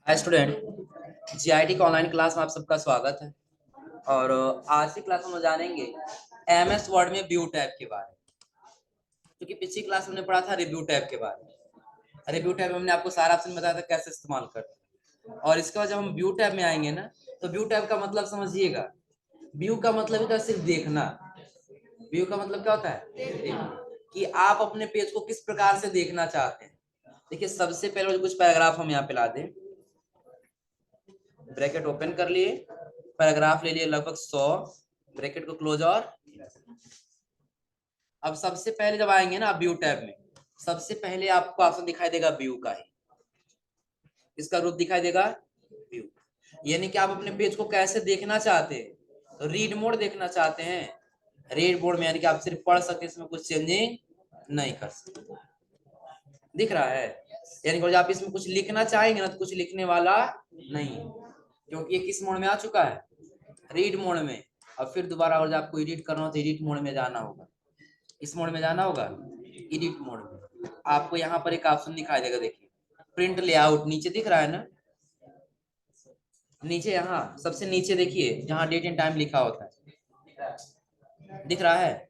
Hi student, GIT के online class में आप सबका स्वागत है। और आज की क्लास में हम जानेंगे एमएस वर्ड में व्यू टैब के बारे में। क्योंकि पिछली क्लास में हमने पढ़ा था रिव्यू टैब के बारे में। रिव्यू टैब में हमने आपको सारा ऑप्शन बताया था कैसे इस्तेमाल करते हैं। और इसके बाद जब हम व्यू टैब में आएंगे ना, तो व्यू टैब का मतलब समझिएगा। व्यू का मतलब होता है सिर्फ देखना। व्यू का मतलब क्या होता है? देखना। कि आप अपने पेज को किस प्रकार से देखना चाहते हैं। देखिए, सबसे पहले कुछ पैराग्राफ हम यहाँ पे ला दें। ब्रैकेट ओपन कर लिए, पैराग्राफ ले लिए लगभग 100, ब्रैकेट को क्लोज। और अब सबसे पहले जब आएंगे ना व्यू टैब में, सबसे पहले आपको ऑप्शन दिखाई देगा व्यू का ही। इसका रूप दिखाई देगा व्यू। यानी कि आप अपने पेज को कैसे देखना चाहते हैं। तो रीड मोड देखना चाहते हैं, रीड मोड में यानी कि आप सिर्फ पढ़ सकते हैं, इसमें कुछ चेंजिंग नहीं कर सकते। दिख रहा है? यानी कि आप इसमें कुछ लिखना चाहेंगे ना, तो कुछ लिखने वाला नहीं, क्योंकि ये किस मोड में आ चुका है? रीड मोड में। अब फिर दोबारा अगर आपको एडिट करना हो तो एडिट मोड में जाना होगा। इस मोड में जाना होगा, एडिट मोड में। आपको यहाँ पर एक ऑप्शन दिखाई देगा, देखिए प्रिंट लेआउट नीचे दिख रहा है ना। नीचे यहाँ सबसे नीचे देखिए, जहाँ डेट एंड टाइम लिखा होता है, दिख रहा है?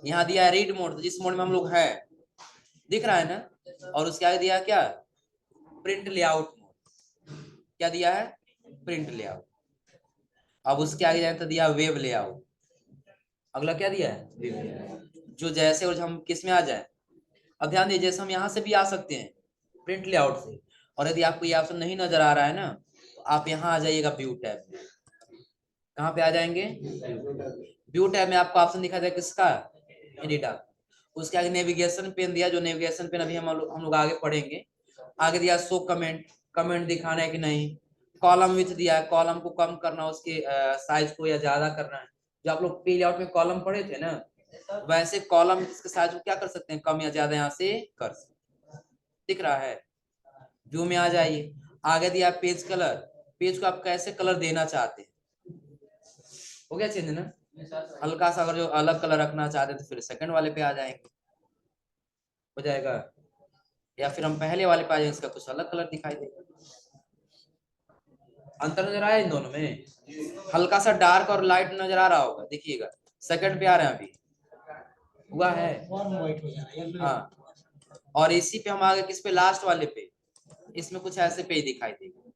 यहाँ दिया है रीड मोड, तो जिस मोड में हम लोग है, दिख रहा है ना। और उसके आगे दिया है क्या? Print layout mode. क्या दिया है? Print layout. अब उसके आगे जाए तो दिया वेब लेआउट। अगला क्या दिया है? Web layout. जो जैसे और हम किस में आ जाए, अब ध्यान दीजिए, जैसे हम यहाँ से भी आ सकते हैं प्रिंट लेआउट से। और यदि आपको ये ऑप्शन नहीं नजर आ रहा है ना, तो आप यहाँ आ जाइएगा व्यू टैब में। कहाँ पे आ जाएंगे? व्यू टैब में आपको ऑप्शन दिखा देगा किसका? एडिटर। उसके आगे नेविगेशन पेन दिया, जो नेविगेशन पेन अभी हम लोग आगे पढ़ेंगे। आगे दिया शो कमेंट, कमेंट दिखाना है कि नहीं। कॉलम विथ दिया है, कॉलम को कम करना, उसके साइज को या ज्यादा करना है। जो आप लोग पे लेआउट में कॉलम पढ़े थे ना, वैसे कॉलम इसके साइज को क्या कर सकते हैं, कम या ज्यादा यहाँ से कर सकते हैं। दिख रहा है? व्यू में आ जाइए। आगे दिया पेज कलर, पेज को आप कैसे कलर देना चाहते हैं। हो गया चेंज ना? हल्का सा अगर जो अलग कलर रखना चाहते हैं तो फिर सेकंड वाले पे आ जाएंगे, हो जाएगा। या फिर हम पहले वाले पे आ जाएंगे, इसका कुछ अलग कलर दिखाई देगा। अंतर नजर आया इन दोनों में? हल्का सा डार्क और लाइट नजर आ रहा होगा, देखिएगा। सेकंड पे आ रहे हैं अभी, हुआ है हाँ। और इसी पे हम आगे किस पे, लास्ट वाले पे, इसमें कुछ ऐसे पेज दिखाई देगा,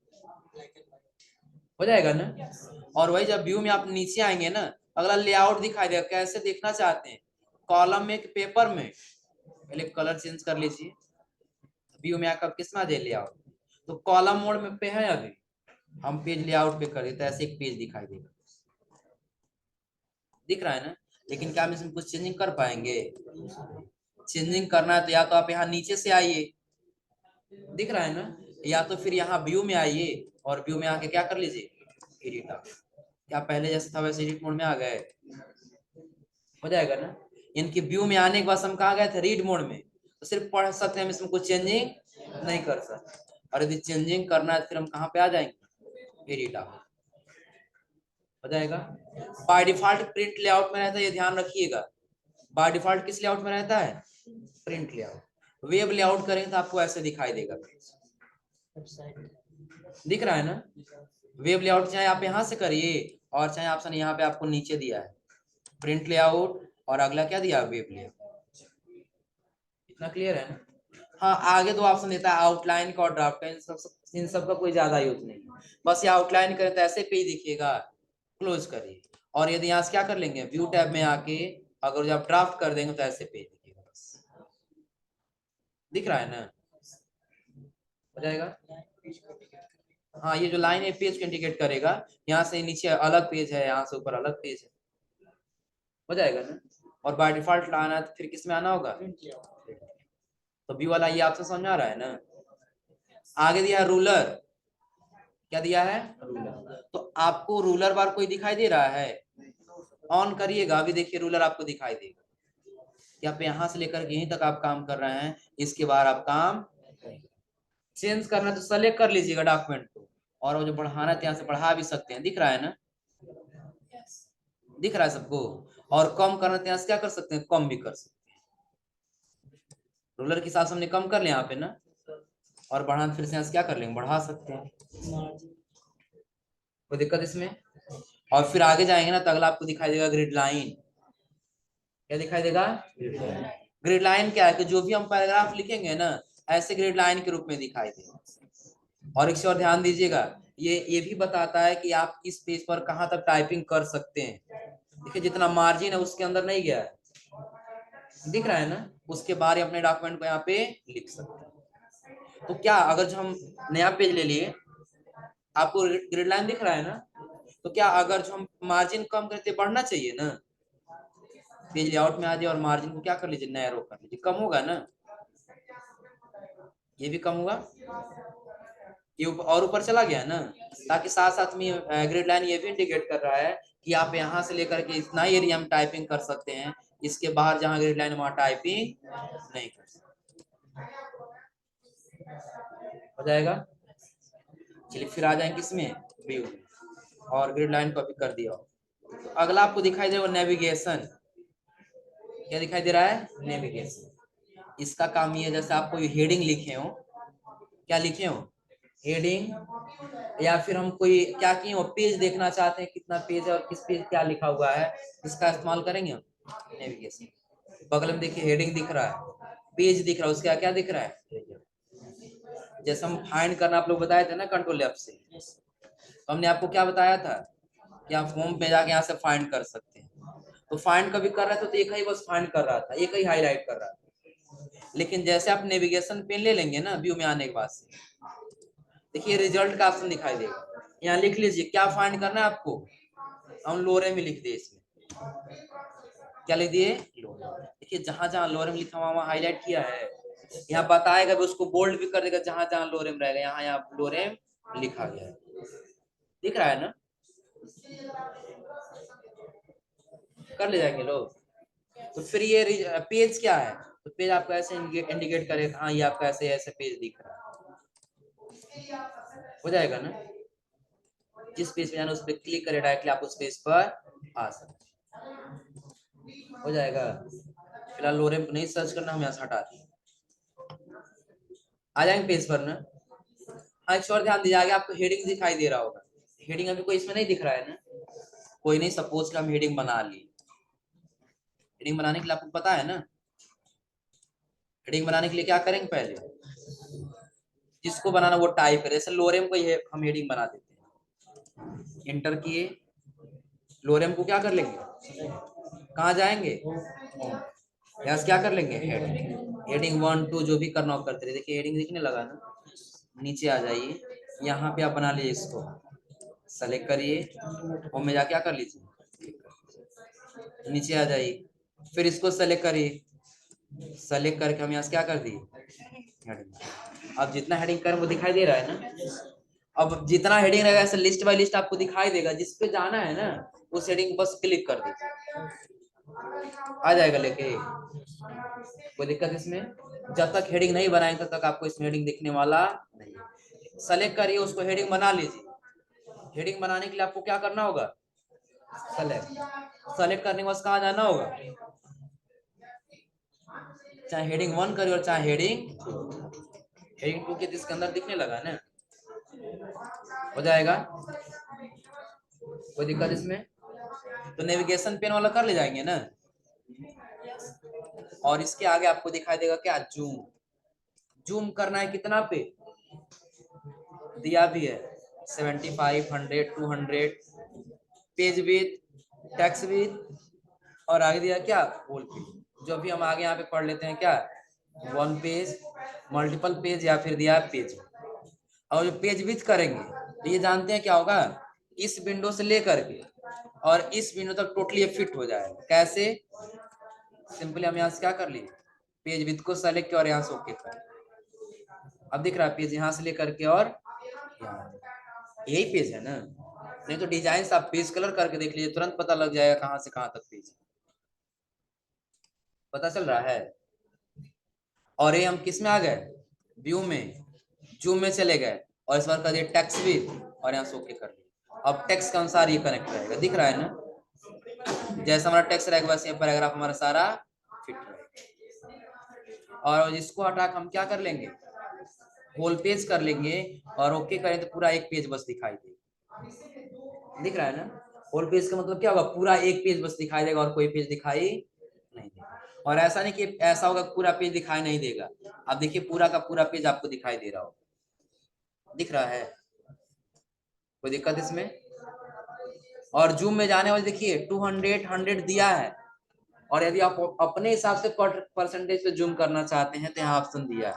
हो जाएगा ना। और वही जब व्यू में आप नीचे आएंगे ना, अगला लेआउट दिखाई देगा, कैसे देखना चाहते हैं, कॉलम में कि पेपर में। पहले कलर चेंज कर लीजिए। व्यू में आकर किस में आ जाए, लेआउट। तो कॉलम मोड में पे है अभी, हम पेज लेआउट पे कर देते हैं, ऐसे एक पेज दिखाई देगा। दिख रहा है ना? लेकिन क्या हम इसमें कुछ चेंजिंग कर पाएंगे? चेंजिंग करना है तो या तो आप यहाँ नीचे से आइए, दिख रहा है ना, या तो फिर यहाँ व्यू में आइए और व्यू में आके क्या कर लीजिए, एडिट। क्या पहले जैसे था वैसे एडिट मोड में आ गए, हो जाएगा ना। इनकी व्यू में आने के बाद हम कहा गए थे रीड मोड में, तो सिर्फ पढ़ सकते हैं, हम इसमें कुछ चेंजिंग नहीं कर सकते। और यदि चेंजिंग करना है तो फिर हम कहाँ पे आ जाएंगे, एडिट, हो जाएगा। बाय डिफॉल्ट प्रिंट लेआउट में रहता है, ये ध्यान रखिएगा। बाय डिफॉल्ट किस लेआउट में रहता है? Print layout. वेब लेआउट करेंगे तो आपको ऐसे दिखाई देगा, दिख रहा है ना। वेब लेआउट चाहे आप यहाँ से करिए, और चाहे ऑप्शन यहाँ पे आपको नीचे दिया है प्रिंट लेआउट, और अगला क्या दिया, वेब लेआउट। इतना क्लियर है ना? हाँ, आगे दो ऑप्शन देता है आउटलाइन का और ड्राफ्ट का। इन सब का कोई ज्यादा यूज नहीं, बस ये आउटलाइन करें तो ऐसे पेज दिखिएगा, क्लोज करिए। और यदि यहाँ से क्या कर लेंगे, व्यू टैब में आके अगर जब ड्राफ्ट कर देंगे तो ऐसे पेज दिखिएगा, बस। दिख रहा है ना? हो जाएगा। हाँ, ये जो लाइन है पेज को इंडिकेट करेगा। यहाँ से नीचे अलग पेज है, यहाँ से ऊपर अलग पेज है, हो जाएगा ना। और बाय डिफॉल्ट लाना है तो फिर किस में आना होगा, तो व्यू वाला ये ऑप्शन समझ में आ रहा है ना। आगे दिया है रूलर, क्या दिया है, रूलर। तो आपको रूलर बार कोई दिखाई दे रहा है? ऑन करिएगा, अभी देखिए रूलर आपको दिखाई देगा कि आप यहाँ से लेकर यहीं तक आप काम कर रहे हैं, इसके बाद आप काम चेंज करना है तो सेलेक्ट कर लीजिएगा डॉक्यूमेंट को, और वो जो बढ़ाना है यहाँ से बढ़ा भी सकते हैं, दिख रहा है ना, दिख रहा है सबको। और कम करना है यहाँ से क्या कर सकते हैं, कम भी कर सकते हैं। रूलर के साथ हमने कम कर लिया यहाँ पे ना, और बढ़ाना फिर से यहाँ से क्या कर लेंगे, बढ़ा सकते हैं। कोई दिक्कत इसमें? और फिर आगे जाएंगे ना तो अगला आपको दिखाई देगा ग्रिड लाइन। क्या दिखाई देगा? ग्रिड लाइन क्या है कि जो भी हम पैराग्राफ लिखेंगे ना ऐसे ग्रिड लाइन के रूप में दिखाई देगा। और एक और ध्यान दीजिएगा, ये भी बताता है कि आप किस पेज पर कहां तक टाइपिंग कर सकते हैं। देखिए जितना मार्जिन है उसके अंदर नहीं गया है, दिख रहा है ना, उसके बाद अपने डॉक्यूमेंट को यहाँ पे लिख सकते हैं। तो क्या अगर जो हम नया पेज ले लिए, आपको ग्रिड लाइन दिख रहा है ना, तो क्या अगर जो हम मार्जिन कम करते बढ़ना चाहिए ना, पेज लेआउट में आ जाए और मार्जिन को क्या कर लीजिए, नैरो कर लीजिए, कम होगा ना, ये भी कम होगा, ये और ऊपर चला गया ना, ताकि साथ साथ में ग्रिड लाइन ये भी इंडिकेट कर रहा है कि आप यहाँ से लेकर के इतना ही एरिया में टाइपिंग कर सकते हैं, इसके बाहर जहाँ ग्रिड लाइन वहां टाइपिंग नहीं कर सकते। हो जाएगा। चलिए फिर आ जाएंगे किसमें, व्यू, और ग्रिड लाइन को अभी कर दिया। तो अगला आपको दिखाई देगा नेविगेशन। क्या दिखाई दे रहा है? नेविगेशन। इसका काम ये है जैसे आपको हेडिंग लिखे हो, क्या लिखे हो, हेडिंग, या फिर हम कोई क्या किए हो, पेज देखना चाहते हैं कितना पेज है और किस पेज क्या लिखा हुआ है, इसका इस्तेमाल करेंगे हम नेविगेशन। बगल में देखिए हेडिंग दिख रहा है, पेज दिख रहा है, उसका क्या दिख रहा है, जैसे हम फाइंड करना आप लोग बताए थे ना कंट्रोल F से, तो हमने आपको क्या बताया था कि आप होम पे जाके यहाँ से फाइंड कर सकते हैं। तो फाइंड कभी कर रहा था तो एक ही बस फाइंड कर रहा था, एक ही हाईलाइट कर रहा था, लेकिन जैसे आप नेविगेशन पेन ले लेंगे ना व्यू में आने के बाद से, देखिए रिजल्ट का ऑप्शन दिखाई देगा, यहाँ लिख लीजिए क्या फाइंड करना है आपको, हम लोरे में लिख दिए, इसमें क्या लिख दिए, लोरे। देखिए जहां जहां लोरे में लिखा हुआ वहां हाईलाइट किया है, यहाँ बताएगा भी, उसको बोल्ड भी कर देगा जहां जहां लोरेम रहेगा, यहाँ यहाँ लोरेम लिखा गया है, दिख रहा है ना, कर ले जाएंगे लोग। तो फिर ये पेज क्या है, तो पेज आपको ऐसे इंडिकेट करेगा, हाँ ये आपका ऐसे ऐसे पेज दिख रहा है, हो जाएगा ना। जिस पेज पे जाना उस पर क्लिक करे डायरेक्टली आप उस पेज पर आ सकते, हो जाएगा। फिलहाल लोरेम को नहीं सर्च करना, हम यहाँ से हटा दें, आ जाएंगे पेज पर ना। हाँ एक और ध्यान दीजिए, आगे आपको हेडिंग दिखाई दे रहा होगा, हेडिंग अभी कोई इसमें नहीं दिख रहा है ना, कोई नहीं, सपोज कि हम हेडिंग बना ली, हेडिंग बनाने के लिए आपको पता है ना, हेडिंग बनाने के लिए क्या करेंगे, पहले जिसको बनाना वो टाइप करे, जैसे लोरेम को ये हम हेडिंग बना देते हैं, इंटर किए, लोरेम को क्या कर लेंगे, कहाँ जाएंगे, यहाँ से क्या कर लेंगे, हेडिंग 1 2 जो भी करना हो करते रहे। देखिए हेडिंग दिखने लगा ना, नीचे आ जाइए, यहाँ पे आप बना लीजिए, इसको सेलेक्ट करिए, होम में जाके क्या कर लीजिए, नीचे आ जाइए, फिर इसको सेलेक्ट करिए, सेलेक्ट करके हम यहाँ से क्या कर दिए, हेडिंग। अब जितना हेडिंग कर वो दिखाई दे रहा है ना, अब जितना हेडिंग रहेगा ऐसे लिस्ट बाय लिस्ट आपको दिखाई देगा, जिस पे जाना है ना उस हेडिंग बस क्लिक कर दीजिए, आ जाएगा लेके, कोई दिक्कत इसमें? जब तक हेडिंग नहीं बनाएंगे तब तक आपको इसमें हेडिंग दिखने वाला नहीं है। सेलेक्ट करिए उसको, हेडिंग बना लीजिए, हेडिंग बनाने के लिए आपको क्या करना होगा, सेलेक्ट करने के बाद कहाँ जाना होगा, चाहे हेडिंग 1 करिए और चाहे हेडिंग 2 के इसके अंदर दिखने लगा ना, हो जाएगा, कोई दिक्कत इसमें? तो नेविगेशन पेन वाला कर ले जाएंगे ना। और इसके आगे आपको दिखाई देगा क्या, जूम, जूम करना है कितना पे, दिया भी है 75 100 200, पेज विथ, टेक्स्ट विथ, और आगे दिया क्या, होल पेज, जो भी हम आगे यहाँ पे पढ़ लेते हैं क्या, 1 पेज, मल्टीपल पेज, या फिर दिया पेज। और जो पेज विथ करेंगे तो ये जानते हैं क्या होगा, इस विंडो से लेकर के और इस विंडो तक टोटली फिट हो जाएगा, कैसे, सिंपली हम यहाँ से क्या कर लिए, पेज विथ को सेलेक्ट किया और यहाँ से ओके कर, अब दिख रहा है पेज यहाँ से लेकर के और यहाँ, यही पेज है ना, नहीं तो डिजाइन आप पेज कलर करके देख लीजिए, तुरंत पता लग जाएगा कहाँ से कहाँ तक पेज, पता चल रहा है। और ये हम किस में आ गए, व्यू में, जूम में चले गए, और इस बार कर दिए टेक्स्ट विथ और यहाँ से ओके कर दिया, अब टेक्स्ट के अनुसार ये कनेक्ट रहेगा, दिख रहा है ना, जैसा हमारा टेक्स्ट रहेगा वैसे पैराग्राफ हमारा सारा फिट रहेगा। और इसको हटा हम क्या कर लेंगे, होल पेज कर लेंगे, और ओके करें तो पूरा एक पेज बस दिखाई देगा। दिख रहा है ना? होल पेज का मतलब क्या होगा, पूरा एक पेज बस दिखाई देगा और कोई पेज दिखाई नहीं देगा। और ऐसा नहीं कि ऐसा होगा पूरा पेज दिखाई नहीं देगा, आप देखिए पूरा का पूरा पेज आपको दिखाई दे रहा होगा। दिख रहा है? कोई दिक्कत इसमें? और जूम में जाने वाले देखिए 200 100 दिया है, और यदि आप अपने हिसाब से परसेंटेज पे जूम करना चाहते हैं तो यहाँ ऑप्शन दिया है।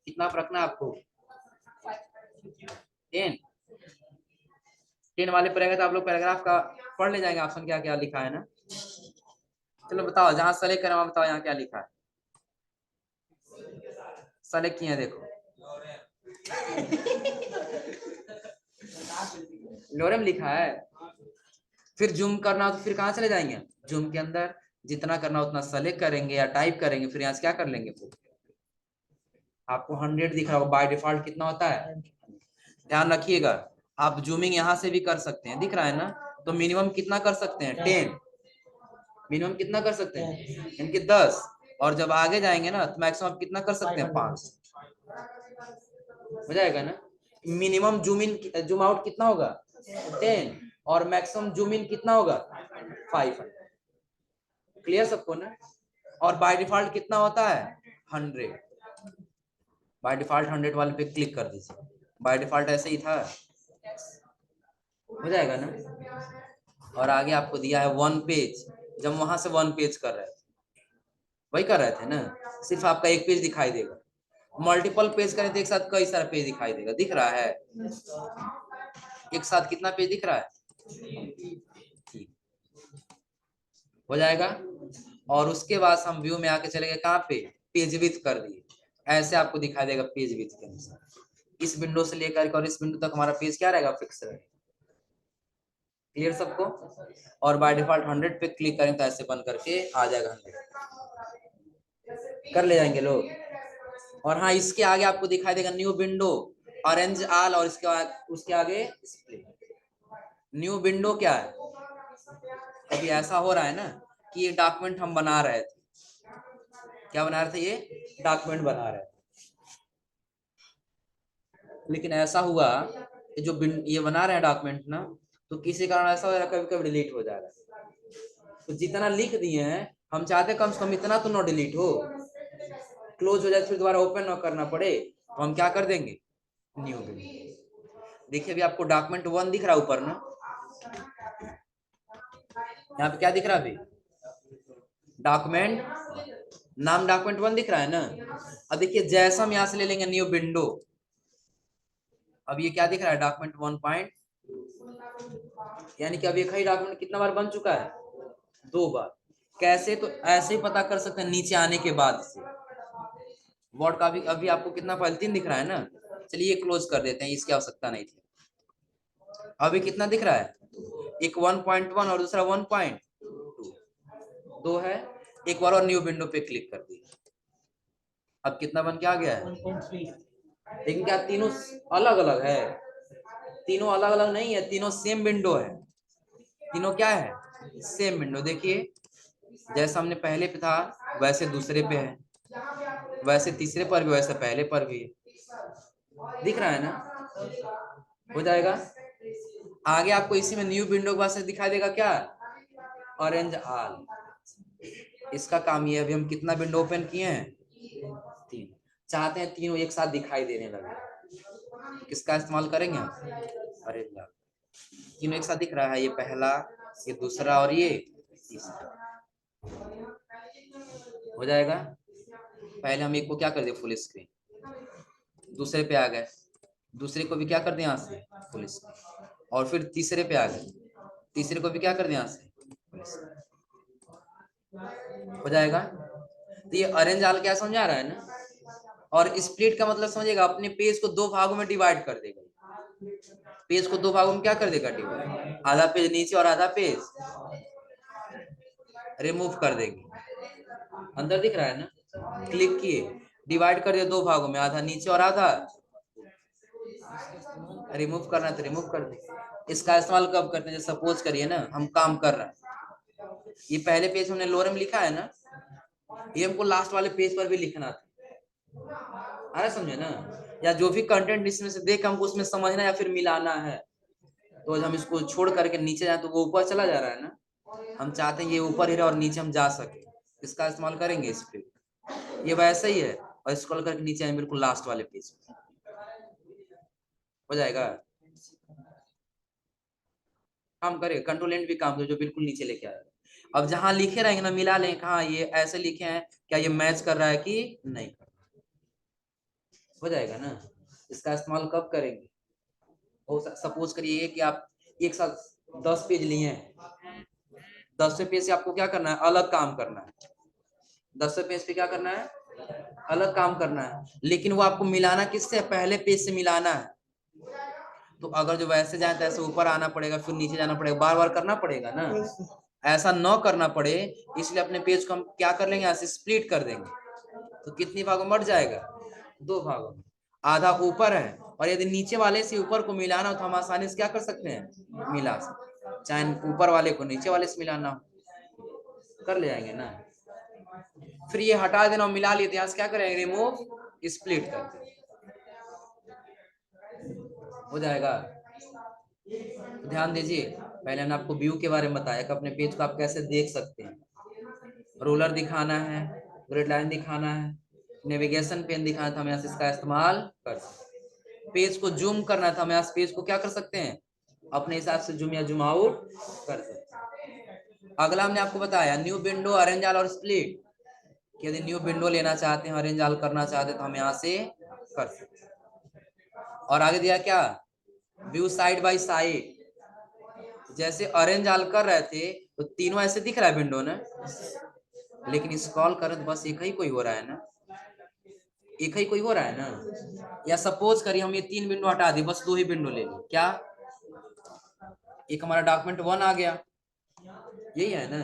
कितना पर रखना है आपको? 10 वाले पर रहेगा तो आप लोग पैराग्राफ का पढ़ ले जाएंगे ऑप्शन क्या क्या लिखा है ना। चलो बताओ, जहां सेलेक्ट करें वहां बताओ यहाँ क्या लिखा है। सेलेक्ट किए देखो। लोरेम लिखा है। फिर जूम करना हो तो फिर कहाँ चले जाएंगे? जूम के अंदर जितना करना उतना सेलेक्ट करेंगे या टाइप करेंगे, फिर यहाँ से क्या कर लेंगे। आपको 100 दिख रहा होगा, बाय डिफॉल्ट कितना होता है। ध्यान रखिएगा, आप जूमिंग यहाँ से भी कर सकते हैं, दिख रहा है ना। तो मिनिमम कितना कर सकते हैं? 10। मिनिमम कितना कर सकते हैं? इनके 10। और जब आगे जाएंगे ना तो मैक्सिमम आप कितना कर सकते हैं? 5 हो जाएगा ना। Minimum zoom in zoom out कितना होगा? 10। और मैक्सिमम जूम इन कितना होगा? 5। क्लियर सबको ना? और बाय डिफॉल्ट कितना होता है? 100। बाय डिफॉल्ट 100 वाले पे क्लिक कर दीजिए। बाय डिफॉल्ट ऐसे ही था, हो जाएगा ना। और आगे आपको दिया है 1 पेज, जब वहां से 1 पेज कर रहे थे वही कर रहे थे ना, सिर्फ आपका एक पेज दिखाई देगा। मल्टीपल पेज करें तो एक साथ कई सारा पेज दिखाई देगा। दिख रहा है? एक साथ कितना पेज दिख रहा है? ठीक हो जाएगा। और उसके बाद हम व्यू में आके चले गए कहाँ पे? पेज विड्थ कर दिए। ऐसे आपको दिखाई देगा पेज विड्थ के अनुसार। इस विंडो से लेकर और इस विंडो तक हमारा पेज क्या रहेगा? फिक्स रहेगा। क्लियर सबको? और बाय डिफॉल्ट 100 पे क्लिक करें तो ऐसे बन करके आ जाएगा 100। कर ले जाएंगे लोग। और हाँ, इसके आगे आपको दिखाई देगा न्यू विंडो, ऑरेंज आल, और उसके आगे स्प्लिट। न्यू विंडो क्या है? अभी ऐसा हो रहा है ना कि ये डॉक्यूमेंट हम बना रहे थे। क्या बना रहे थे? ये डॉक्यूमेंट बना रहे थे, लेकिन ऐसा हुआ कि जो ये बना रहे हैं डॉक्यूमेंट ना, तो किसी कारण ऐसा हो रहा है कभी कभी डिलीट हो जा रहा है। तो जितना लिख दिए हैं हम चाहते कम से कम इतना तो नो डिलीट हो, क्लोज हो जाए फिर दोबारा ओपन ना करना पड़े। तो हम क्या कर देंगे? New window. देखिए अभी आपको डॉक्यूमेंट 1 दिख रहा है ऊपर ना, यहाँ पे क्या दिख रहा है? अभी डॉक्यूमेंट नाम डॉक्यूमेंट 1 दिख रहा है ना। अब देखिए जैसा हम यहाँ से ले लेंगे न्यू विंडो, अब ये क्या दिख रहा है? डॉक्यूमेंट 1 पॉइंट, यानी कि अब ये खड़ी डॉक्यूमेंट कितना बार बन चुका है? 2 बार। कैसे? तो ऐसे ही पता कर सकते हैं नीचे आने के बाद से। वर्ड का भी अभी आपको कितना पहले 3 दिख रहा है ना, चलिए क्लोज कर देते हैं, इसकी आवश्यकता नहीं थी। अभी कितना दिख रहा है? एक 1.1 और दूसरा 1.2, 2 है। एक बार और न्यू विंडो पे क्लिक कर दी, अब कितना बन के आ गया है? 1.3। लेकिन क्या तीनों अलग अलग है? तीनों अलग अलग नहीं है, तीनों सेम विंडो है। तीनों क्या है? Same window. देखिए जैसा हमने पहले पे था वैसे दूसरे पे है, वैसे तीसरे पर भी, वैसे पहले पर भी है। दिख रहा है ना? हो जाएगा। आगे आपको इसी में न्यू विंडो के पास दिखाई देगा क्या? ऑरेंज आल। इसका काम ये, अभी हम कितना विंडो ओपन किए हैं? 3। चाहते हैं तीनों एक साथ दिखाई देने लगे, किसका इस्तेमाल करेंगे हम? ऑरेंज आल। तीनों एक साथ दिख रहा है, ये पहला, ये दूसरा और ये तीसरा। हो जाएगा। पहले हम एक को क्या कर दिए? Full screen. दूसरे पे आ गए, दूसरे को भी क्या कर दिया? यहाँ से फुल स्क्रीन। और फिर तीसरे पे आ गए, तीसरे को भी क्या कर दिया? यहाँ से फुल स्क्रीन। हो जाएगा। तो ये ऑरेंज आल क्या समझा रहा है ना। और स्प्लिट का मतलब समझेगा, अपने पेज को 2 भागों में डिवाइड कर देगा। पेज को 2 भागों में क्या कर देगा? डिवाइड। आधा पेज नीचे और आधा पेज रिमूव कर देंगे। अंदर दिख रहा है ना? क्लिक किए, डिवाइड कर दिया 2 भागों में, आधा नीचे और आधा रिमूव करना है तो रिमूव कर दे। इसका इस्तेमाल कब करते हैं? सपोज करिए ना हम काम कर रहे हैं, ये पहले पेज हमने लोअर में लिखा है ना, ये हमको लास्ट वाले पेज पर भी लिखना था। अरे समझे ना, या जो भी कंटेंट इसमें से देख हमको उसमें समझना या फिर मिलाना है, तो हम इसको छोड़ करके नीचे जाए तो वो ऊपर चला जा रहा है ना, हम चाहते हैं ये ऊपर ही रहे और नीचे हम जा सके, इसका इस्तेमाल करेंगे स्प्लिट। ये वैसा ही है, और स्क्रॉल करके नीचे आए बिल्कुल लास्ट वाले पेज पे, हो जाएगा। काम करेगा, कंट्रोल एंड भी काम जो बिल्कुल नीचे लेके आएगा। अब जहां लिखे रहेंगे ना मिला लें, कहा ये ऐसे लिखे हैं, क्या ये मैच कर रहा है कि नहीं कर रहा, हो जाएगा ना। इसका इस्तेमाल कब करेंगे, हो सपोज करिए कि आप एक साथ 10 पेज लिए हैं, 10वें पेज से आपको क्या करना है, अलग काम करना है। 10वें पेज पे क्या करना है, अलग काम करना है, लेकिन वो आपको मिलाना किससे, पहले पेज से मिलाना है। तो अगर जो वैसे जाए तो ऐसे ऊपर आना पड़ेगा, फिर नीचे जाना पड़ेगा, बार बार करना पड़ेगा ना। ऐसा न करना पड़े इसलिए अपने पेज को हम क्या कर लेंगे, ऐसे स्प्लिट कर देंगे। तो कितनी भागों में बढ़ जाएगा, 2 भागों में। आधा ऊपर है, और यदि नीचे वाले से ऊपर को मिलाना हो तो हम आसानी से क्या कर सकते हैं, मिला सकते, चाहे ऊपर वाले को नीचे वाले से मिलाना हो, कर ले जाएंगे ना। फिर ये हटा देना और मिला लिए, यहाँ से क्या करेंगे, रिमूव स्प्लिट कर देंगे, हो जाएगा। तो ध्यान दीजिए, पहले मैंने आपको व्यू के बारे में बताया कि अपने पेज को आप कैसे देख सकते हैं। रोलर दिखाना है, ग्रिड लाइन दिखाना है, नेविगेशन पेन दिखाना था, हम यहाँ से इसका इस्तेमाल कर सकते हैं। पेज को जूम करना था, हम यहाँ से पेज को क्या कर सकते हैं, अपने हिसाब से जूम या जूम आउट कर सकते हैं। अगला हमने आपको बताया न्यू विंडो, अरेंज ऑल और स्प्लिट, कि यदि न्यू विंडो लेना चाहते हैं, अरेंज ऑल करना चाहते हैं तो हम यहाँ से कर सकते हैं। और आगे दिया क्या, व्यू साइड बाय साइड, जैसे अरेंज ऑल कर रहे थे तो तीनों ऐसे दिख रहा है विंडो ना, लेकिन स्क्रॉल करें तो बस एक ही कोई हो रहा है ना, एक ही कोई हो रहा है ना। या सपोज करिए हम ये 3 विंडो हटा दी, बस 2 ही विंडो ले ली, क्या एक हमारा डॉक्यूमेंट 1 आ गया, यही है ना।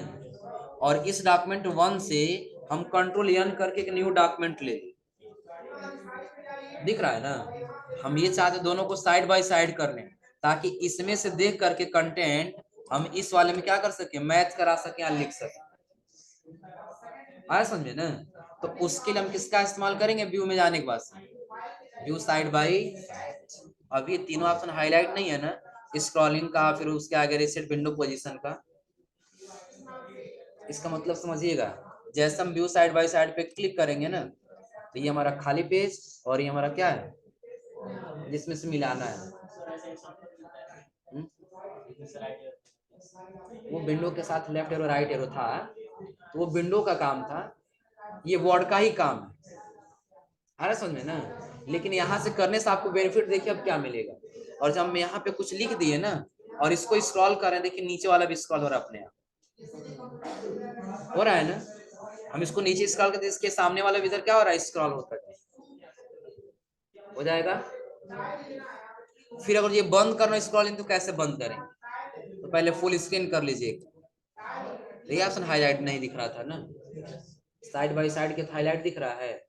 और इस डॉक्यूमेंट 1 से हम कंट्रोल एन करके एक न्यू डॉक्यूमेंट ले ली, दिख रहा है ना। हम ये चाहते दोनों को साइड बाय साइड करने, ताकि इसमें से देख करके कंटेंट हम इस वाले में क्या कर सके, मैच करा सके या लिख सके, आया समझे ना। तो उसके लिए हम किसका इस्तेमाल करेंगे, व्यू में जाने के बाद, व्यू साइड बाय। अब ये तीनों ऑप्शन हाईलाइट नहीं है ना, स्क्रॉलिंग का, फिर उसके आगे रीसेट विंडो पोजीशन का। इसका मतलब समझिएगा, जैसे हम व्यू साइड बाय साइड पे क्लिक करेंगे ना, तो ये हमारा खाली पेज और ये हमारा क्या है, जिसमें से मिलाना है। वो विंडो के साथ लेफ्ट एरो राइट एरो था, तो वो विंडो का काम था, ये वर्ड का ही काम है, अरे समझ में ना। लेकिन यहाँ से करने से आपको बेनिफिट देखिए अब क्या मिलेगा। और जब हम यहाँ पे कुछ लिख दिए ना और इसको स्क्रॉल कर रहे हैं, देखिए नीचे वाला भी स्क्रॉल हो रहा है, अपने आप हो रहा है ना। हम इसको नीचे स्क्रॉल करते इसके सामने वाला भी इधर क्या हो रहा है, स्क्रॉल होता है, हो जाएगा। फिर अगर ये बंद करना स्क्रॉलिंग तो कैसे बंद करेंगे, तो पहले फुल स्क्रीन कर लीजिए। ये ऑप्शन हाईलाइट नहीं दिख रहा था ना, साइड बाय साइड के हाईलाइट दिख रहा है,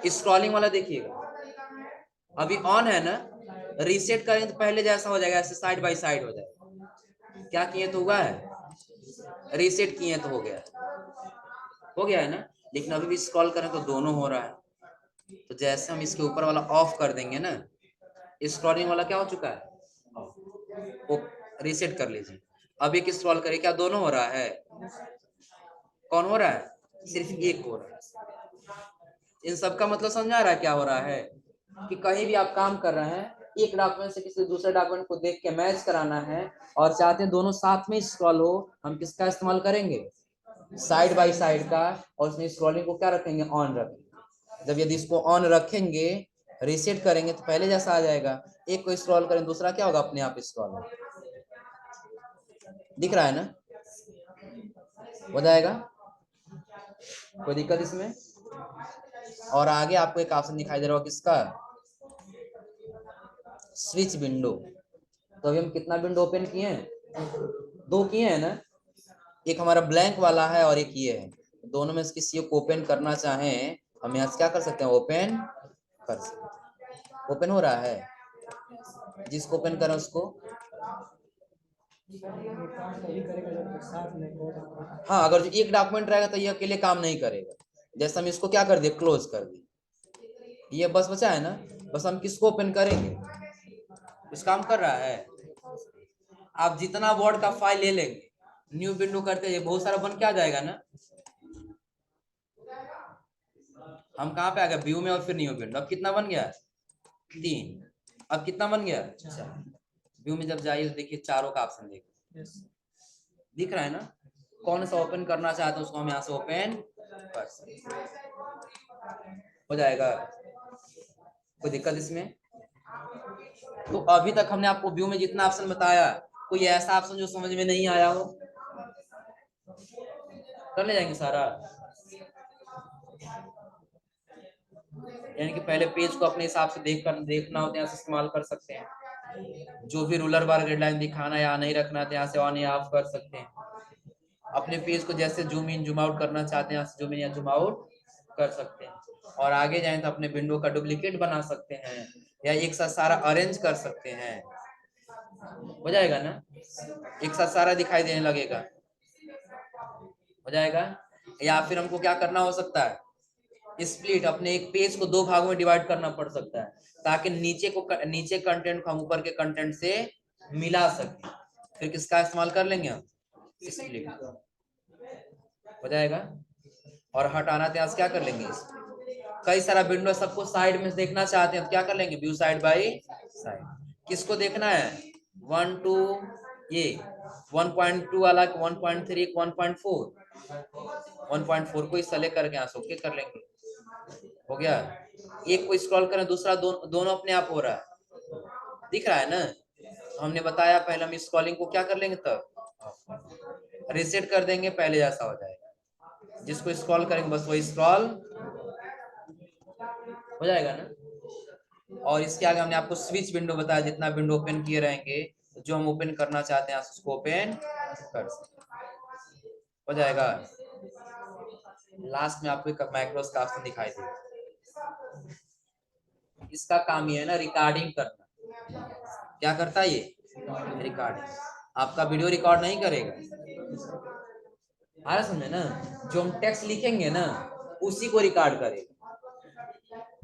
स्क्रॉलिंग वाला देखिएगा अभी ऑन है ना, रीसेट करेंगे तो पहले जैसा हो जाएगा, ऐसे साइड बाय साइड हो जाएगा। क्या किए तो हुआ है, रीसेट किए तो हो गया है ना। लेकिन अभी भी स्क्रॉल करें तो दोनों हो रहा है। तो जैसे हम इसके ऊपर वाला ऑफ कर देंगे ना, स्क्रॉलिंग वाला क्या हो चुका है, वो रीसेट कर लीजिए। अब एक स्क्रॉल करें, क्या दोनों हो रहा है, कौन हो रहा है, सिर्फ एक हो रहा है। इन सब का मतलब समझ आ रहा है क्या हो रहा है, कि कहीं भी आप काम कर रहे हैं, एक डॉक्यूमेंट से किसी दूसरे डॉक्यूमेंट को देख के मैच कराना है और चाहते हैं दोनों साथ में स्क्रॉल हो, हम किसका इस्तेमाल करेंगे, साइड बाय साइड का। और उसमें स्क्रॉलिंग को क्या रखेंगे, ऑन रखेंगे। जब यदि इसको ऑन रखेंगे, रीसेट करेंगे तो पहले जैसा आ जाएगा, एक को स्क्रॉल करें दूसरा क्या होगा, अपने आप स्क्रॉल दिख रहा है ना, हो जाएगा, कोई दिक्कत इसमें। और आगे आपको एक ऑप्शन दिखाई दे रहा होगा किसका, स्विच विंडो। तो अभी हम कितना विंडो ओपन किए हैं, 2 किए हैं ना, एक हमारा ब्लैंक वाला है और एक ये है। दोनों में से किसी को ओपन करना चाहें, हम यहाँ से क्या कर सकते हैं, ओपन कर सकते हैं। ओपन हो रहा है, जिसको ओपन करें उसको, हाँ अगर जो एक डॉक्यूमेंट रहेगा तो ये अकेले काम नहीं करेगा। जैसे हम इसको क्या कर दिए, क्लोज कर दिए, ये बस बचा है ना, बस हम किसको ओपन करेंगे, कुछ काम कर रहा है। आप जितना वर्ड का फाइल ले लेंगे, न्यू विंडो करते हैं बहुत सारा बन के आ जाएगा ना। हम कहाँ पे आ गए, व्यू में और फिर न्यू विंडो। अब कितना बन गया, 3। अब कितना बन गया, 4। व्यू में जब जाइए तो देखिए चारों का ऑप्शन देखिए दिख रहा है ना। कौन सा ओपन करना चाहते हैं उसको हम यहाँ से ओपन कर सकते हो जाएगा, कोई दिक्कत इसमें। तो अभी तक हमने आपको व्यू में जितना ऑप्शन बताया, कोई ऐसा ऑप्शन जो समझ में नहीं आया हो, कर ले जाएंगे सारा। यानी कि पहले पेज को अपने हिसाब से देखना होता है, इस्तेमाल कर सकते हैं। जो भी रूलर बार गाइडलाइन दिखाना या नहीं रखना है यहाँ से ऑन या ऑफ कर सकते हैं। अपने पेज को जैसे जूम इन जूम आउट करना चाहते हैं यहाँ से जूम इन या जूम आउट कर सकते हैं। और आगे जाए तो अपने विंडो का डुप्लीकेट बना सकते हैं या एक साथ सारा अरेंज कर सकते हैं, हो जाएगा ना, एक साथ सारा दिखाई देने लगेगा, हो जाएगा। या फिर हमको क्या करना हो सकता है, स्प्लिट, अपने एक पेज को 2 भागों में डिवाइड करना पड़ सकता है ताकि नीचे कंटेंट को हम ऊपर के कंटेंट से मिला सके। फिर किसका इस्तेमाल कर लेंगे हम, स्प्लिट, हो जाएगा। और हटाना तो यहाँ क्या कर लेंगे, कई सारा विंडो सबको साइड में देखना चाहते हैं तो क्या कर लेंगे, व्यू साइड बाय साइड। किसको देखना है, 1 2 ये 1.2 वाला, 1.3, 1.4, 1.4 को सेलेक्ट करके यहाँ से ओके कर लेंगे, हो गया। एक को स्क्रॉल करें, दूसरा दोनों अपने आप हो रहा है, दिख रहा है ना। तो हमने बताया पहले हम स्क्रॉलिंग को क्या कर लेंगे, तब रिसेट कर देंगे, पहले जैसा हो जाएगा। जिसको स्क्रॉल करेंगे बस वही स्क्रॉल हो जाएगा ना। और इसके आगे हमने आपको स्विच विंडो बताया, जितना विंडो ओपन किए रहेंगे जो हम ओपन करना चाहते हैं उसको ओपन कर सकते, हो जाएगा। लास्ट में आपको एक माइक्रोस का ऑप्शन दिखाई देगा, इसका काम ये है ना रिकॉर्डिंग करना। क्या करता है ये, रिकॉर्डिंग। आपका वीडियो रिकॉर्ड नहीं करेगा, आ रहा समझे ना। जो हम टेक्स्ट लिखेंगे ना उसी को रिकॉर्ड करेगा।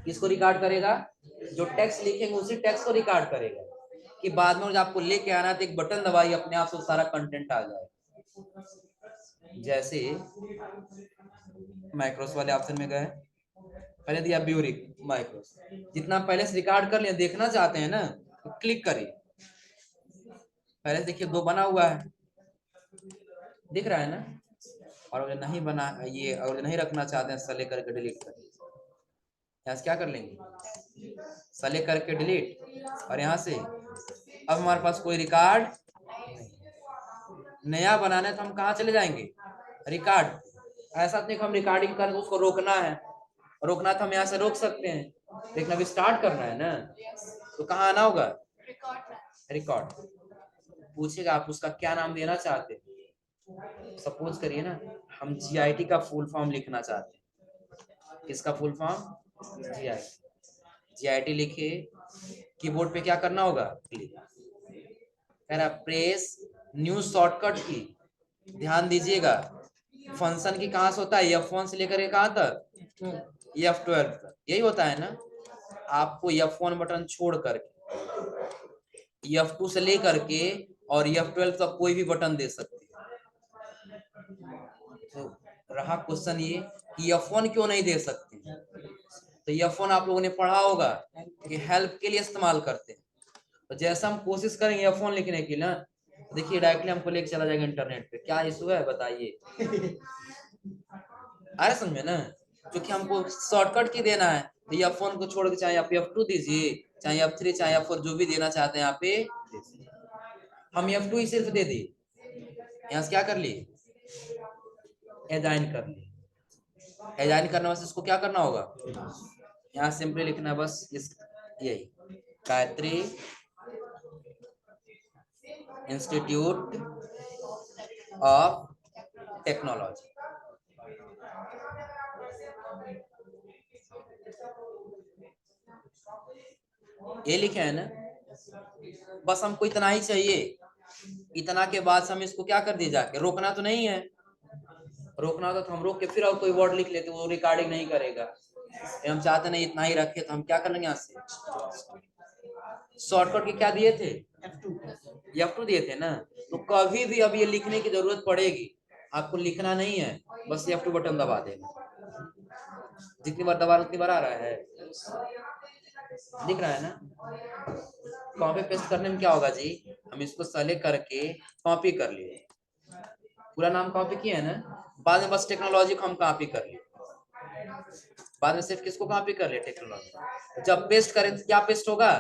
किसको रिकॉर्ड करेगा, जो टेक्स्ट लिखेंगे उसी टेक्स्ट को रिकॉर्ड करेगा, कि बाद में जब आपको लेके आना तो एक बटन दबाइए अपने आप से सारा कंटेंट आ जाएगा। जैसे माइक्रोस वाले ऑप्शन में गए, पहले दिया ब्यूरिक माइक्रोस, जितना पहले से रिकॉर्ड कर लिया देखना चाहते हैं ना तो क्लिक करिए। पहले से देखिए 2 बना हुआ है, दिख रहा है ना। और अगर नहीं बना ये, अगर नहीं रखना चाहते हैं सेलेक्ट करके डिलीट करिए। यहाँ से क्या कर लेंगे, सेलेक्ट करके डिलीट, और यहाँ से अब हमारे पास कोई रिकॉर्ड नया बनाना है तो हम कहाँ चले जाएंगे, रिकॉर्ड। ऐसा नहीं हम रिकॉर्डिंग कर उसको रोकना है, रोकना तो हम यहाँ से रोक सकते हैं, लेकिन अभी स्टार्ट करना है ना, तो कहाँ आना होगा, रिकॉर्ड। पूछेगा आप उसका क्या नाम देना चाहते हैं। सपोज करिए ना हम जीआईटी का फुल फॉर्म लिखना चाहते हैं, किसका फुल फॉर्म, जीआईटी लिखे, कीबोर्ड पे क्या करना होगा, क्लिक, कह रहा प्रेस न्यू शॉर्टकट की। ध्यान दीजिएगा फंक्शन की कहां से होता है, F1 से लेकर के कहां तक, F12 तक, यही होता है ना। आपको F1 बटन छोड़ करके F2 से लेकर के और F12 तक कोई भी बटन दे सकते हैं। तो रहा क्वेश्चन ये कि F1 क्यों नहीं दे सकते, तो F1 आप लोगों ने पढ़ा होगा कि हेल्प के लिए इस्तेमाल करते हैं। तो जैसा हम कोशिश करेंगे F1 लिखने की ना, देखिए डायरेक्टली हमको लेके चला जाएगा इंटरनेट पे। क्या इशू है बताइए अरे समझे ना, क्योंकि हमको शॉर्टकट की देना है तो F1 को छोड़ के चाहे आप F2 दीजिए, चाहे F3, चाहे F4, जो भी देना चाहते हैं यहाँ पे हम F2 ही सिर्फ दे दिए। यहाँ से क्या कर लिए, एजाइन कर लिए। एजाइन करने वास्ते इसको क्या करना होगा, यहाँ सिंपली लिखना है बस इस यही गायत्री इंस्टीट्यूट ऑफ टेक्नोलॉजी। ये लिखे है ना, बस हमको इतना ही चाहिए। इतना के बाद हम इसको क्या कर दिए, जाके रोकना तो नहीं है, रोकना तो हम रोक के फिर और कोई वर्ड लिख लेते, वो रिकॉर्डिंग नहीं करेगा। हम चाहते नहीं इतना ही रखे, तो हम क्या कर लेंगे यहाँ से शॉर्टकट के क्या दिए थे, F2 दिए थे ना। तो कभी भी अब ये लिखने की जरूरत पड़ेगी, आपको लिखना नहीं है, बस F2 बटन दबा देना, जितनी बार दबा उतनी बार आ रहा है, दिख रहा है ना। कॉपी पेस्ट करने में क्या होगा जी, हम इसको सेलेक्ट करके कॉपी कर लिए, पूरा नाम कॉपी किया है ना, बाद में बस टेक्नोलॉजी को हम कॉपी कर लिए, बाद में सिर्फ किसको कॉपी कर लिए, टेक्नोलॉजी। जब पेस्ट करें तो क्या पेस्ट होगा,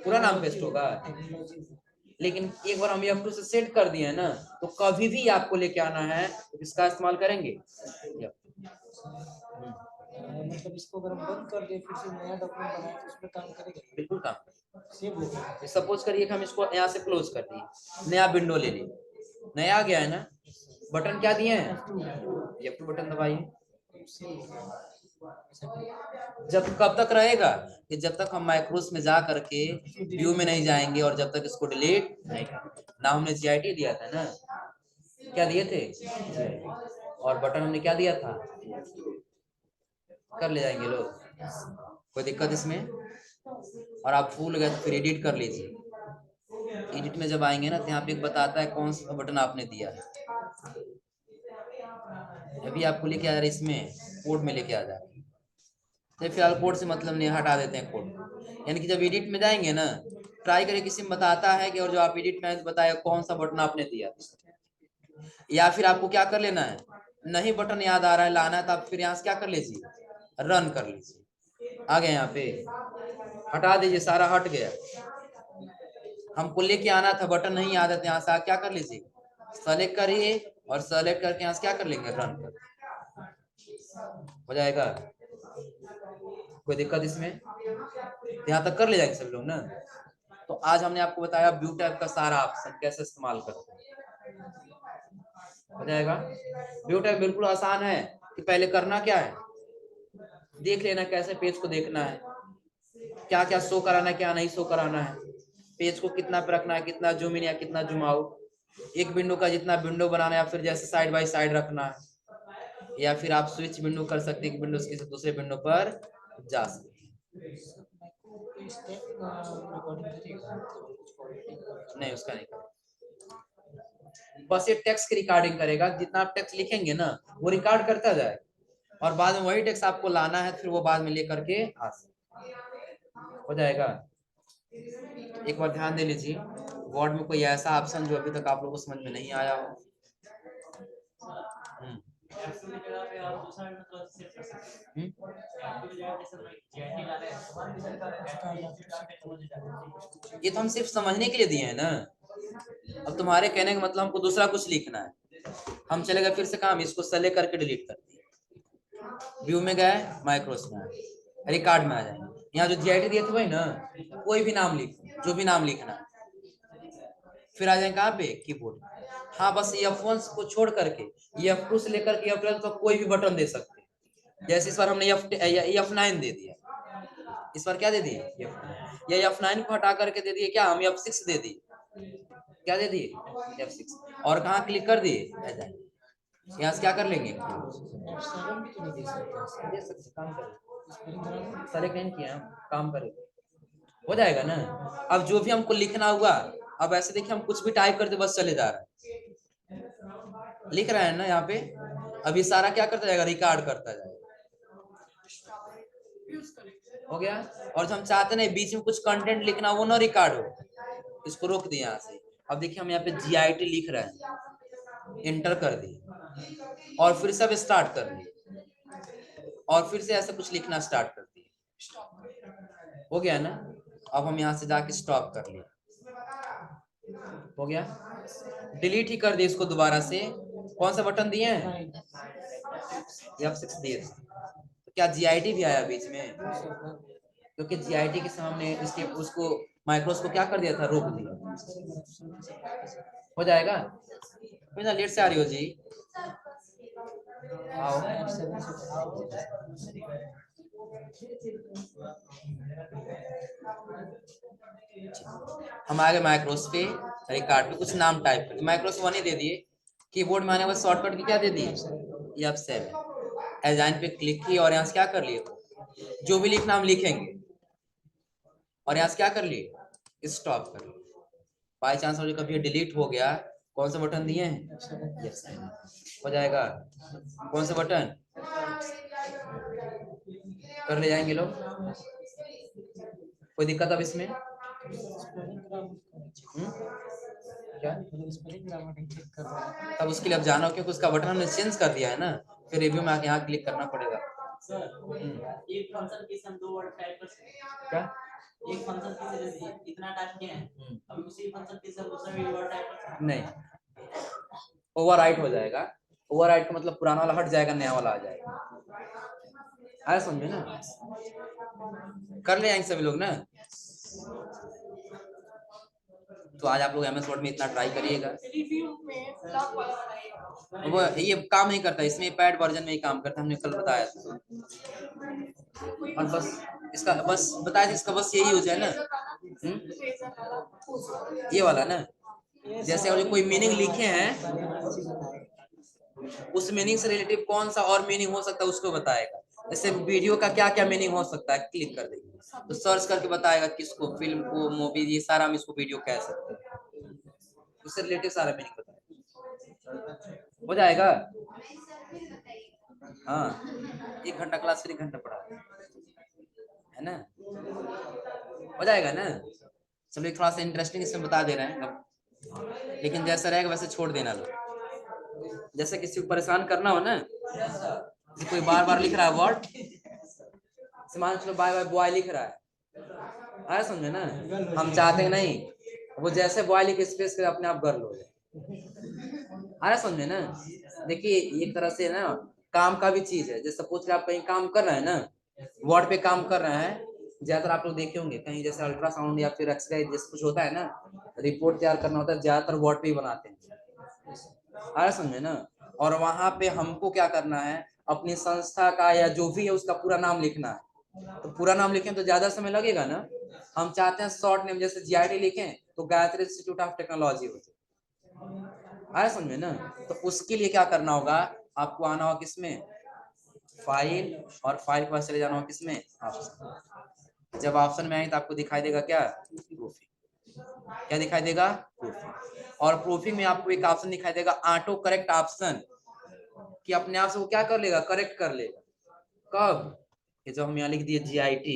पूरा नाम पेस्ट होगा। लेकिन एक बार हम F2 से सेट कर दिए ना, तो कभी भी आपको लेके आना है तो इसका इस्तेमाल करेंगे। मतलब इसको अगर हम बंद कर दें फिर से नया डॉक्यूमेंट बनाए तो उसमें काम करेगा, बिल्कुल काम। सेव होगा। सपोज करिए कि हम इसको यहाँ से क्लोज कर दिए, नया विंडो ले लिए, नया आ गया है ना, बटन क्या दिए हैं, F2 बटन दबाइए। जब कब तक रहेगा, कि जब तक हम माइक्रोस में जा करके व्यू में नहीं जाएंगे, और जब तक इसको डिलीट नहीं, ना हमने GIT दिया था ना, क्या दिए थे, और बटन हमने क्या दिया था, कर ले जाएंगे लोग, कोई दिक्कत इसमें। और आप भूल गए तो फिर एडिट कर लीजिए, एडिट में जब आएंगे ना तो यहाँ पे बताता है कौन सा बटन आपने दिया है, अभी आपको लेके आ जा रहा है इसमें कोड में लेके आ जा रहा है, तो फिलहाल कोड से मतलब नहीं, हटा देते हैं कोड। यानी कि जब एडिट में जाएंगे ना, ट्राई करें किसी में बताता है कि, और जो आप एडिट में बताया कौन सा बटन आपने दिया, या फिर आपको क्या कर लेना है, नहीं बटन याद आ रहा है लाना है, तो आप फिर यहाँ से क्या कर लीजिए, रन कर लीजिए, आ गया यहाँ पे, हटा दीजिए, सारा हट गया। हमको लेके आना था, बटन नहीं याद है, यहाँ से क्या कर लीजिए, सेलेक्ट करिए, और सेलेक्ट करके यहाँ से क्या कर लेंगे, रन कर, हो जाएगा। कोई दिक्कत इसमें, यहाँ तक कर ले जाएंगे सब लोग ना। तो आज हमने आपको बताया व्यू टैब का सारा ऑप्शन कैसे इस्तेमाल करते हैं, हो जाएगा। व्यू टैब बिल्कुल आसान है, कि पहले करना क्या है, देख लेना कैसे पेज को देखना है, क्या क्या शो कराना है, क्या नहीं शो कराना है, पेज को कितना पे रखना है, कितना जूम इन या कितना जूम आउट, एक विंडो का जितना विंडो बनाना है, या फिर जैसे साइड बाय साइड रखना है, या फिर आप स्विच विंडो कर सकते हैं, विंडो से दूसरे विंडो पर जा सकते नहीं, उसका नहीं, बस ये टेक्स्ट की रिकॉर्डिंग करेगा, जितना आप टेक्स्ट लिखेंगे ना वो रिकॉर्ड करता जाए, और बाद में वही टेक्स्ट आपको लाना है, फिर वो बाद में लेकर के आ सकते, हो जाएगा। एक बार ध्यान दे लीजिए, वर्ड में कोई ऐसा ऑप्शन जो अभी तक आप लोगों को समझ में नहीं आया हो। ये तो हम सिर्फ समझने के लिए दिए हैं ना, अब तुम्हारे कहने का मतलब हमको दूसरा कुछ लिखना है, हम चले गए फिर से काम, इसको सेलेक्ट करके डिलीट कर दिए, व्यू में गए, माइक्रोस में आए, रिकॉर्ड में आ जाएंगे, यहाँ जो GIT दिए थे वही ना, कोई भी नाम लिखो, जो भी नाम लिखना है, फिर आ जाएंगे कहाँ पे, कीबोर्ड। हाँ, बस F1 को छोड़ करके F2 से लेकर के F12 तक कोई भी बटन दे सकते हैं, जैसे इस बार हमने F9 दे दिया, इस बार क्या दे दिए, या F9 को हटा करके दे दिए क्या, हम F6 दे दिए, क्या दे दिए, F6, और कहाँ क्लिक कर दिए, यहाँ से क्या कर लेंगे, दे सकते, काम करें, सेलेक्ट नहीं किया, काम करेंगे, हो जाएगा ना। अब जो भी हमको लिखना हुआ, अब ऐसे देखिए हम कुछ भी टाइप करते बस चले जा रहा है, लिख रहा है ना यहाँ पे, अभी सारा क्या करता जाएगा, रिकॉर्ड करता जाएगा, हो गया। और जो हम चाहते नहीं बीच में कुछ कंटेंट लिखना वो ना रिकॉर्ड हो, इसको रोक दिए यहाँ से। अब देखिए हम यहाँ पे GIT लिख रहे हैं, इंटर कर दिए, और फिर सब स्टार्ट कर दिए, और फिर से ऐसा कुछ लिखना स्टार्ट कर दिए, हो गया ना। अब हम यहाँ से जाके स्टॉप कर लिए, हो गया, डिलीट ही कर दिए इसको दोबारा से। कौन सा बटन दिए हैं, F6 दिए थे, तो क्या GIT भी आया बीच में, क्योंकि GIT के सामने स्टेप उसको माइक्रोस को क्या कर दिया था, रोक दिया, हो जाएगा। ना लेट से आ रही हो जी, आओ, हम आ गए माइक्रोस पे, रिकॉर्ड पे कुछ नाम टाइप करके माइक्रोस 1 ही दे दिए, कीबोर्ड में आने के बाद शॉर्टकट की क्या दे दिए, F7, एजाइन पे क्लिक की, और यहाँ से क्या कर लिए, जो भी लिखना हम लिखेंगे और यहाँ से क्या कर लिए, स्टॉप कर लिए। बाई चांस मुझे कभी डिलीट हो गया, कौन सा बटन दिए हैं, यस हो जाएगा। कौन सा बटन कर ले जाएंगे लोग, कोई दिक्कत अब इसमें क्या? स्पेलिंग ग्रामर नहीं चेक कर रहा है। तब उसके लिए अब जाना हो, क्योंकि उसका बटन हमने चेंज कर दिया है ना, फिर रिव्यू में आके यहाँ क्लिक करना पड़ेगा। एक फंक्शन की हम 2 वर्ड टाइप कर सकते हैं क्या? एक फंक्शन की से इतना टाइप किया है, अब उसी फंक्शन की से दूसरा भी वर्ड टाइप कर सकते हैं। नहीं, ओवरराइट हो जाएगा। ओवरराइट का मतलब पुराना वाला हट जाएगा, नया वाला आ जाएगा। आया समझ में ना? कर ले जाएंगे सभी लोग ना। तो आज आप लोग MS वर्ड में इतना ट्राई करिएगा। रिव्यू में ब्लॉक वाला बनाइएगा। वो ये काम नहीं करता, इसमें पैड वर्जन में ही काम करता है, हमने कल बताया था। और बस इसका बस बताया था, इसका बस यही यूज है ना, ये वाला ना, जैसे अगर कोई मीनिंग लिखे हैं उस मीनिंग से रिलेटिव कौन सा और मीनिंग हो सकता है उसको बताएगा। जैसे वीडियो का क्या क्या मीनिंग हो सकता है, क्लिक कर देंगे तो सर्च करके बताएगा किसको, फिल्म को, मूवी, ये सारा हम इसको वीडियो कह सकते हैं, उससे रिलेटिव सारा मीनिंग बताएगा। हो जाएगा। हाँ 1 घंटा क्लास, फिर 1 घंटा पढ़ा है ना, हो जाएगा ना। चलो थोड़ा सा इंटरेस्टिंग इसमें बता दे रहे हैं अब, लेकिन जैसा रहेगा वैसे छोड़ देना लोग। जैसे किसी को परेशान करना हो ना, कोई बार बार लिख रहा है वर्ड, मान चलो बाय बाय बॉय लिख रहा है, आया समझे ना, हम चाहते हैं नहीं, वो जैसे बॉय लिख स्पेस कर अपने आप गर्ल हो जाए, आया समझे ना। देखिए एक तरह से ना काम का भी चीज है, जैसे सपोज आप कहीं काम कर रहे हैं ना, वर्ड पे काम कर रहे हैं, ज्यादातर आप लोग देखे होंगे कहीं जैसे अल्ट्रासाउंड या फिर एक्सरे जैसे कुछ होता है ना, रिपोर्ट तैयार करना होता है, ज्यादातर वर्ड पे ही बनाते हैं, आया समझे ना। और वहां पे हमको क्या करना है, अपनी संस्था का या जो भी है उसका पूरा नाम लिखना है, तो पूरा नाम लिखें तो ज्यादा समय लगेगा ना, हम चाहते हैं शॉर्ट नेम जैसे GIT लिखें तो गायत्री इंस्टीट्यूट ऑफ टेक्नोलॉजी हो जाए, आया समझे ना। तो उसके लिए क्या करना होगा, आपको आना होगा किसमें, फाइल, और फाइल के पास चले जाना होगा किसमें, ऑप्शन। जब ऑप्शन में आए तो आपको दिखाई देगा क्या, प्रूफिंग, क्या दिखाई देगा, प्रूफिंग। और प्रूफिंग में आपको एक ऑप्शन दिखाई देगा ऑटो करेक्ट ऑप्शन, कि अपने आप से वो क्या कर लेगा, करेक्ट कर लेगा। कब, ये जो हम यहाँ लिख दिए GIT,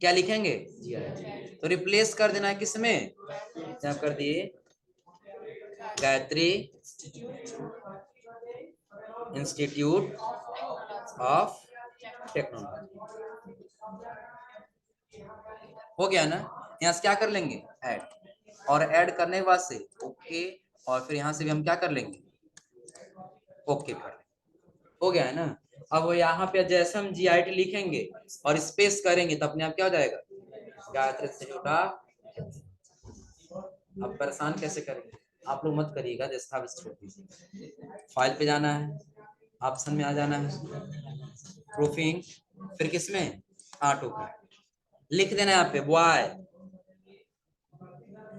क्या लिखेंगे, GIT, तो रिप्लेस कर देना है किसमें, यहाँ कर दिए गायत्री इंस्टीट्यूट ऑफ टेक्नोलॉजी, हो गया ना। यहाँ से क्या कर लेंगे, ऐड, और ऐड करने के बाद से ओके, और फिर यहाँ से भी हम क्या कर लेंगे, ओके कर लेंगे, हो गया है ना। अब यहाँ पे जैसे हम GIT लिखेंगे और स्पेस करेंगे तो अपने आप क्या हो जाएगा, गायत्री इंस्टीट्यूट ऑफ। अब परेशान कैसे करेंगे आप लोग, मत करिएगा, जैसा आप छोड़ दीजिए। फाइल पे जाना है, ऑप्शन में आ जाना है, प्रूफिंग, फिर किसमें, ऑटो पे लिख देना है यहाँ पे बॉय,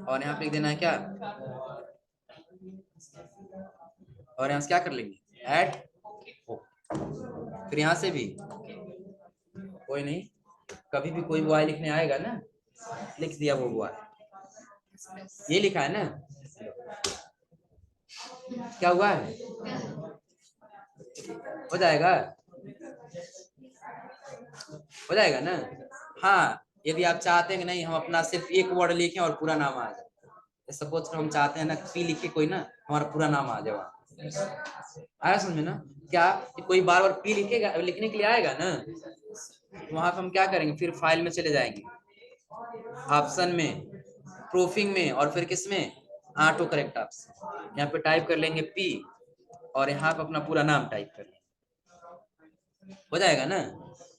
और यहाँ पे लिख देना है क्या, और यहाँ से क्या कर लेंगे, ऐड, फिर यहाँ से भी कोई नहीं, कभी भी कोई बॉय लिखने आएगा ना, लिख दिया वो बॉय, ये लिखा है ना, क्या हुआ है, हो जाएगा, हो जाएगा ना। हाँ यदि आप चाहते हैं कि नहीं हम अपना सिर्फ एक वर्ड लिखें और पूरा नाम आ जाए, सपोज हम चाहते हैं ना पी लिखे कोई ना, हमारा पूरा नाम आ जाए, आया समझ में ना। क्या कोई बार बार पी लिखेगा, लिखने के लिए आएगा ना, वहां पे हम क्या करेंगे, फिर फाइल में चले जाएंगे, ऑप्शन में, प्रूफिंग में, और फिर किसमें, ऑटो करेक्ट ऑप्शन, यहाँ पे टाइप कर लेंगे पी, और यहाँ पे अपना पूरा नाम टाइप कर लेंगे, हो जाएगा ना।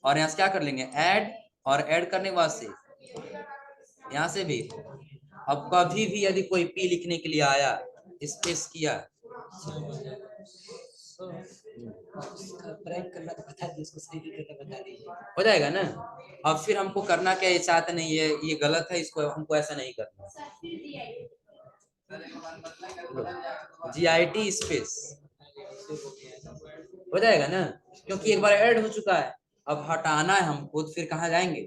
और यहाँ से क्या कर लेंगे, ऐड, और ऐड करने के बाद से यहाँ से भी, अब कभी भी यदि कोई पी लिखने के लिए आया, स्पेस किया, हो जाएगा ना। अब फिर हमको करना क्या, ये चाहते नहीं ये गलत है, इसको हमको ऐसा नहीं करना, GIT स्पेस, हो जाएगा ना, क्योंकि एक बार ऐड हो चुका है, अब हटाना है हमको तो फिर कहाँ जाएंगे,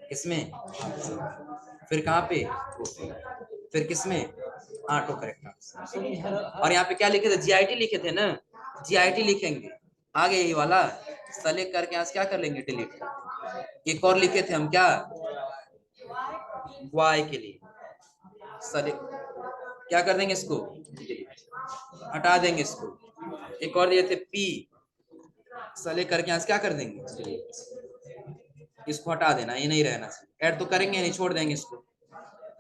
किसमें, फिर कहाँ पे, फिर किसमें, ऑटो करेक्ट। सर ये हर और यहाँ पे क्या लिखे थे, जीआईटी लिखे थे ना, जीआईटी लिखेंगे आगे यही वाला, सेलेक्ट करके यहाँ से क्या कर लेंगे, डिलीट। एक और लिखे थे हम क्या, वाई के लिए सेलेक्ट क्या कर देंगे, इसको हटा देंगे इसको। एक और दिए थे पी, सेलेक्ट करके यहाँ से क्या कर देंगे, इसको हटा देना, ये नहीं रहना चाहिए, ऐड तो करेंगे नहीं, छोड़ देंगे इसको,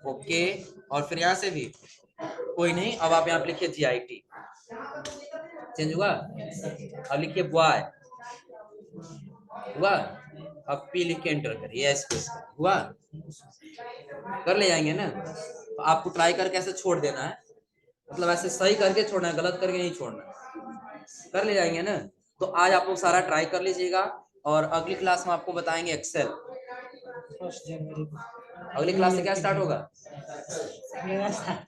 ओके। और फिर यहाँ से भी कोई नहीं, अब आप यहाँ पे लिखिए जीआईटी, चेंज हुआ। अब लिखिए बॉय, हुआ। अब पी लिख के एंटर करिए, स्पेस हुआ, कर ले जाएंगे ना। तो आपको ट्राई करके ऐसे छोड़ देना है, मतलब ऐसे सही करके छोड़ना है, गलत करके नहीं छोड़ना, कर ले जाएंगे ना। तो आज आप लोग सारा ट्राई कर लीजिएगा, और अगली क्लास में आपको बताएंगे एक्सेल। 1 जनवरी को अगली क्लास से क्या स्टार्ट होगा, मेरा सर